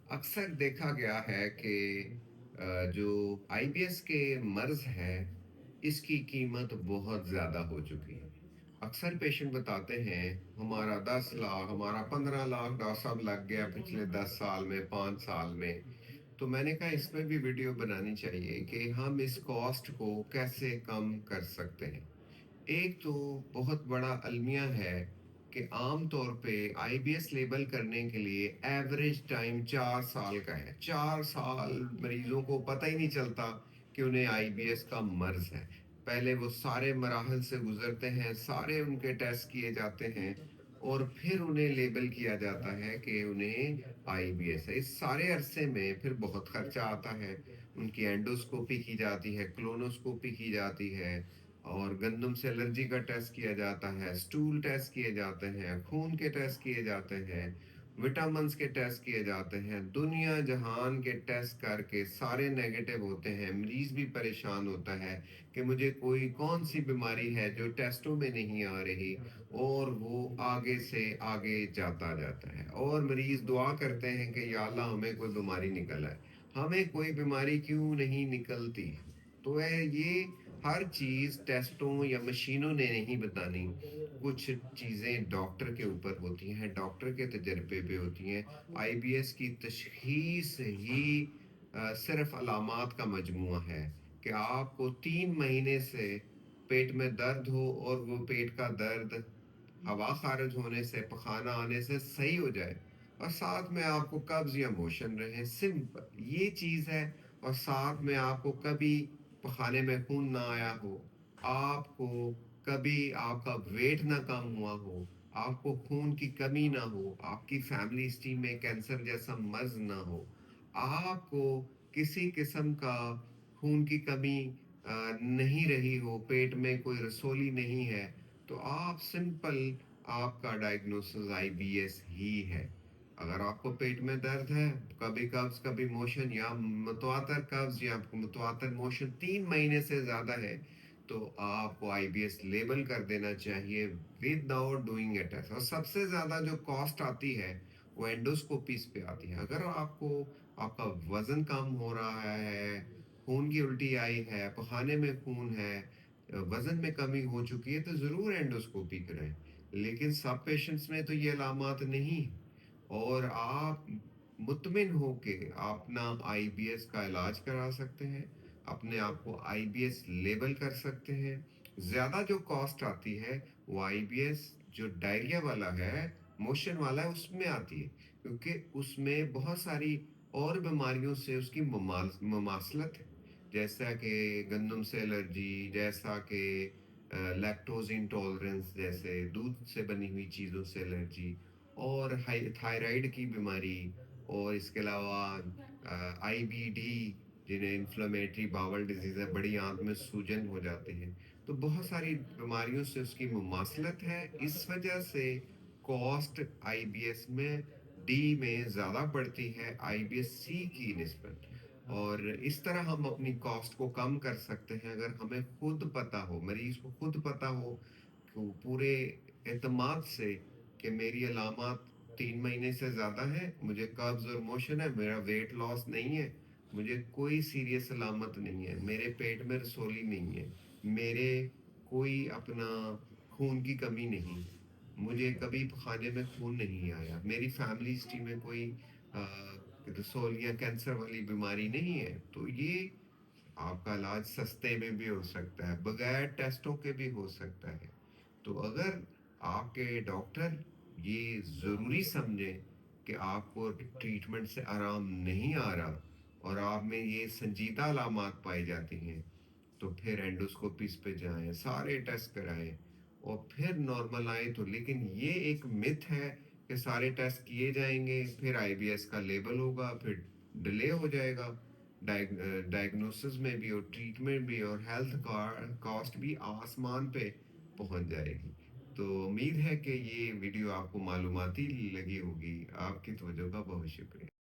अक्सर देखा गया है कि जो आईबीएस के मर्ज़ है, इसकी कीमत बहुत ज़्यादा हो चुकी है। अक्सर पेशेंट बताते हैं, हमारा 10 लाख, हमारा 15 लाख डॉक्टर साहब लग गया पिछले 10 साल में, 5 साल में। तो मैंने कहा इसमें भी वीडियो बनानी चाहिए कि हम इस कॉस्ट को कैसे कम कर सकते हैं। एक तो बहुत बड़ा अलमिया है कि आम तौर पे आईबीएस लेबल करने के लिए एवरेज टाइम 4 साल का है। 4 साल मरीजों को पता ही नहीं चलता कि उन्हें आईबीएस का मर्ज है। पहले वो सारे मराहल से गुजरते हैं, सारे उनके टेस्ट किए जाते हैं और फिर उन्हें लेबल किया जाता है कि उन्हें आईबीएस है। इस सारे अरसे में फिर बहुत खर्चा आता है। उनकी एंडोस्कोपी की जाती है, क्लोनोस्कोपी की जाती है और गंदम से एलर्जी का टेस्ट किया जाता है, स्टूल टेस्ट किए जाते हैं, खून के टेस्ट किए जाते हैं, विटामिन्स के टेस्ट किए जाते हैं, दुनिया जहान के टेस्ट करके सारे नेगेटिव होते हैं। मरीज भी परेशान होता है कि मुझे कोई कौन सी बीमारी है जो टेस्टों में नहीं आ रही, और वो आगे से आगे जाता है और मरीज दुआ करते हैं कि या अल्लाह हमें कोई बीमारी निकल आए। हमें कोई बीमारी क्यों नहीं निकलती? तो ये हर चीज टेस्टों या मशीनों ने नहीं बतानी। कुछ चीजें डॉक्टर के ऊपर होती हैं, डॉक्टर के तजर्बे पे होती हैं। आईबीएस की तशखीस ही सिर्फ अलामात का मजमुआ है कि आपको 3 महीने से पेट में दर्द हो और वो पेट का दर्द हवा खारिज होने से, पखाना आने से सही हो जाए और साथ में आपको कब्ज या मोशन रहे, सिंपल ये चीज है। और साथ में आपको कभी पखाने में खून ना आया हो, आपको कभी आपका वेट ना कम हुआ हो, आपको खून की कमी ना हो, आपकी फैमिली हिस्ट्री में कैंसर जैसा मर्ज ना हो, आपको किसी किस्म का खून की कमी नहीं रही हो, पेट में कोई रसोली नहीं है, तो आप सिंपल आपका डायग्नोसिस आईबीएस ही है। अगर आपको पेट में दर्द है, कभी कब्ज कभी मोशन या मुतवातर कब्ज या मुतवातर मोशन 3 महीने से ज्यादा है, तो आपको आईबीएस लेबल कर देना चाहिए विदाउट डूइंग ए टेस्ट। और सबसे ज्यादा जो कॉस्ट आती है वो एंडोस्कोपीज पे आती है। अगर आपको आपका वजन कम हो रहा है, खून की उल्टी आई है, पखाने में खून है, वजन में कमी हो चुकी है, तो जरूर एंडोस्कोपी कराएं। लेकिन सब पेशेंट्स में तो ये अलामत नहीं है और आप मुतमिन होके अपना आईबीएस का इलाज करा सकते हैं, अपने आप को आईबीएस लेबल कर सकते हैं। ज्यादा जो कॉस्ट आती है वो आईबीएस जो डायरिया वाला है, मोशन वाला है, उसमें आती है, क्योंकि उसमें बहुत सारी और बीमारियों से उसकी ममासलत है। जैसा कि गंदम से एलर्जी, जैसा कि लैक्टोज इंटॉलरेंस, जैसे दूध से बनी हुई चीज़ों से एलर्जी, और हाई थायराइड की बीमारी, और इसके अलावा आईबीडी, जिन्हें इन्फ्लेमेटरी बाउल डिजीज है, बड़ी आंत में सूजन हो जाते हैं। तो बहुत सारी बीमारियों से उसकी मुमासलत है। इस वजह से कॉस्ट आईबीएस में डी में ज़्यादा बढ़ती है आईबीएस सी की निस्बत। और इस तरह हम अपनी कॉस्ट को कम कर सकते हैं अगर हमें खुद पता हो, मरीज को खुद पता हो कि पूरे एतमाद से कि मेरी अलामत 3 महीने से ज्यादा है, मुझे कब्ज और मोशन है, मेरा वेट लॉस नहीं है, मुझे कोई सीरियस अलामत नहीं है, मेरे पेट में रसोली नहीं है, मेरे कोई अपना खून की कमी नहीं है, मुझे कभी खाने में खून नहीं आया, मेरी फैमिली हिस्ट्री में कोई रसोली या कैंसर वाली बीमारी नहीं है, तो ये आपका इलाज सस्ते में भी हो सकता है, बगैर टेस्टों के भी हो सकता है। तो अगर आपके डॉक्टर ये ज़रूरी समझें कि आपको ट्रीटमेंट से आराम नहीं आ रहा और आप में ये संजीदा अलामात पाई जाती हैं, तो फिर एंडोस्कोपीज पे जाएं, सारे टेस्ट कराएं और फिर नॉर्मल आए तो। लेकिन ये एक मिथ है कि सारे टेस्ट किए जाएंगे फिर आईबीएस का लेबल होगा, फिर डिले हो जाएगा डायग्नोसिस में भी और ट्रीटमेंट भी, और हेल्थ कॉस्ट भी आसमान पे पहुंच जाएगी। तो उम्मीद है कि ये वीडियो आपको मालूमाती लगी होगी। आपकी तवज्जो का बहुत शुक्रिया।